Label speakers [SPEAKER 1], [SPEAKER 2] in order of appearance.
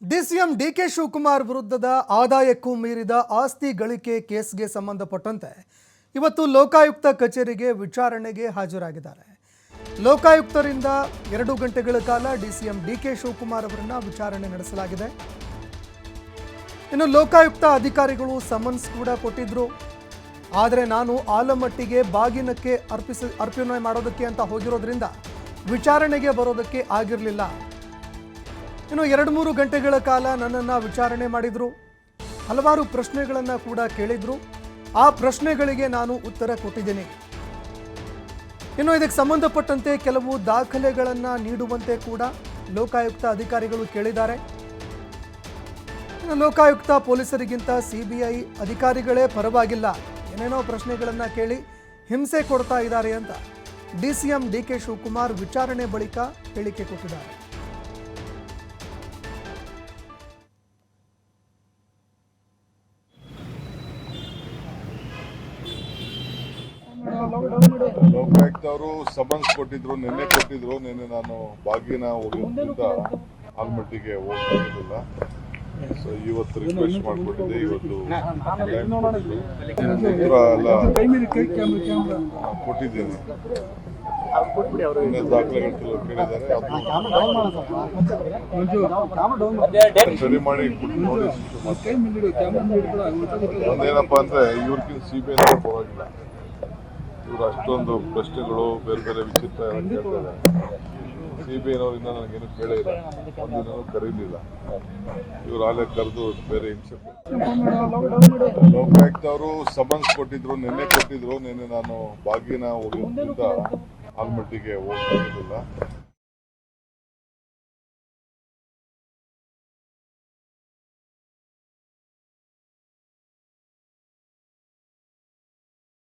[SPEAKER 1] DCM DK Shivakumar ವಿರುದ್ಧದ ಆದಾಯಕ್ಕೂ ಮೀರಿದ ಆಸ್ತಿ ಗಳಿಕೆ ಕೇಸ್ಗೆ ಸಂಬಂಧಪಟ್ಟಂತೆ ಇವತ್ತು ಲೋಕಾಯುಕ್ತ ಕಚೇರಿಗೆ ವಿಚಾರಣೆಗೆ ಹಾಜರಾಗಿದ್ದಾರೆ. ಲೋಕಾಯುಕ್ತರಿಂದ 2 ಗಂಟೆಗಳ ಕಾಲ ಡಿಸಿಎಂ ಡಿಕೆ ಶಿವಕುಮಾರ್ ಅವರನ್ನು ವಿಚಾರಣೆ ನಡೆಸಲಾಗಿದೆ. ಇನ್ನು ಲೋಕಾಯುಕ್ತ ಅಧಿಕಾರಿಗಳು ಸಮನ್ಸ್ ಕೂಡ ಕೊಟ್ಟಿದ್ರು. ಆದರೆ ನಾನು ಆಲಮಟ್ಟಿಗೆ ಬಾಗಿನಕ್ಕೆ ಅರ್ಪಣೆ ಮಾಡೋದಕ್ಕೆ ಅಂತ ಹೋಗಿರೋದ್ರಿಂದ ವಿಚಾರಣೆಗೆ ಬರೋದಕ್ಕೆ ಆಗಿರಲಿಲ್ಲ. ಇನ್ನು 2-3 ಗಂಟೆಗಳ ಕಾಲ ನನ್ನನ್ನು ವಿಚಾರಣೆ ಮಾಡಿದ್ರು. ಹಲವಾರು ಪ್ರಶ್ನೆಗಳನ್ನು ಕೂಡ ಕೇಳಿದ್ರು. ಆ ಪ್ರಶ್ನೆಗಳಿಗೆ ನಾನು ಉತ್ತರ ಕೊಟ್ಟಿದ್ದೀನಿ. ಇನ್ನು ಇದಕ್ಕೆ ಸಂಬಂಧಪಟ್ಟಂತೆ ಕೆಲವು ದಾಖಲೆಗಳನ್ನು ನೀಡುವಂತೆ ಕೂಡ ಲೋಕಾಯುಕ್ತ ಅಧಿಕಾರಿಗಳು ಕೇಳಿದ್ದಾರೆ. ಲೋಕಾಯುಕ್ತ ಪೊಲೀಸರಿಗಿಂತ ಸಿಬಿಐ ಅಧಿಕಾರಿಗಳೇ ಪರವಾಗಿಲ್ಲ, ಏನೇನೋ ಪ್ರಶ್ನೆಗಳನ್ನು ಕೇಳಿ ಹಿಂಸೆ ಕೊಡ್ತಾ ಇದ್ದಾರೆ ಅಂತ ಡಿಸಿಎಂ ಡಿಕೆ ಶಿವಕುಮಾರ್ ವಿಚಾರಣೆ ಬಳಿಕ ಹೇಳಿಕೆ ಕೊಟ್ಟಿದ್ದಾರೆ.
[SPEAKER 2] ಲೋಕಾಯುಕ್ತವರು ಸಮನ್ಸ್ ಕೊಟ್ಟಿದ್ರು, ನಿನ್ನೆ ನಾನು ಬಾಗಿನ ಹೋಗೋದ್ರಿಂದ ಆಲ್ಮಟ್ಟಿಗೆ ಹೋಗಲಿಲ್ಲ. ಸೊ ಇವತ್ತು ರಿಕ್ವೆಸ್ಟ್ ಮಾಡಿಕೊಟ್ಟಿದ್ದೆ. ಇವತ್ತು ಉತ್ತರ ಎಲ್ಲ ಕೊಟ್ಟಿದ್ದೇನೆ. ದಾಖಲೆಗಳು ಕೇಳಿದ್ದಾರೆ, ಸ್ಟಡಿ ಮಾಡಿ ಒಂದೇನಪ್ಪ ಅಂದ್ರೆ ಇವ್ರಿಗಿಂತ ಸಿಬಿಐ ಪರವಾಗಿಲ್ಲ. ಇವರು ಅಷ್ಟೊಂದು ಪ್ರಶ್ನೆಗಳು ಬೇರೆ ಬೇರೆ ವಿಚಿತ್ರ ಕೇಳ್ತಾರೆ. ಸಿಬಿಐನವರಿಂದ ನನಗೇನು ಕೇಳಿಲ್ಲ, ಒಂದಿನೂ ಕರೀಲಿಲ್ಲ. ಇವರು ಆಲೇ ಕರೆದು ಬೇರೆ ಹಿಂಸೆ. ಲೋಕಾಯುಕ್ತವರು ಸಮನ್ಸ್ ಕೊಟ್ಟಿದ್ರು, ನಿನ್ನೆ ನಾನು ಬಾಗಿನ ಹೋಗೋದ್ರಿಂದ ಆಲ್ಮಟ್ಟಿಗೆ ಹೋಗಲಿಲ್ಲ.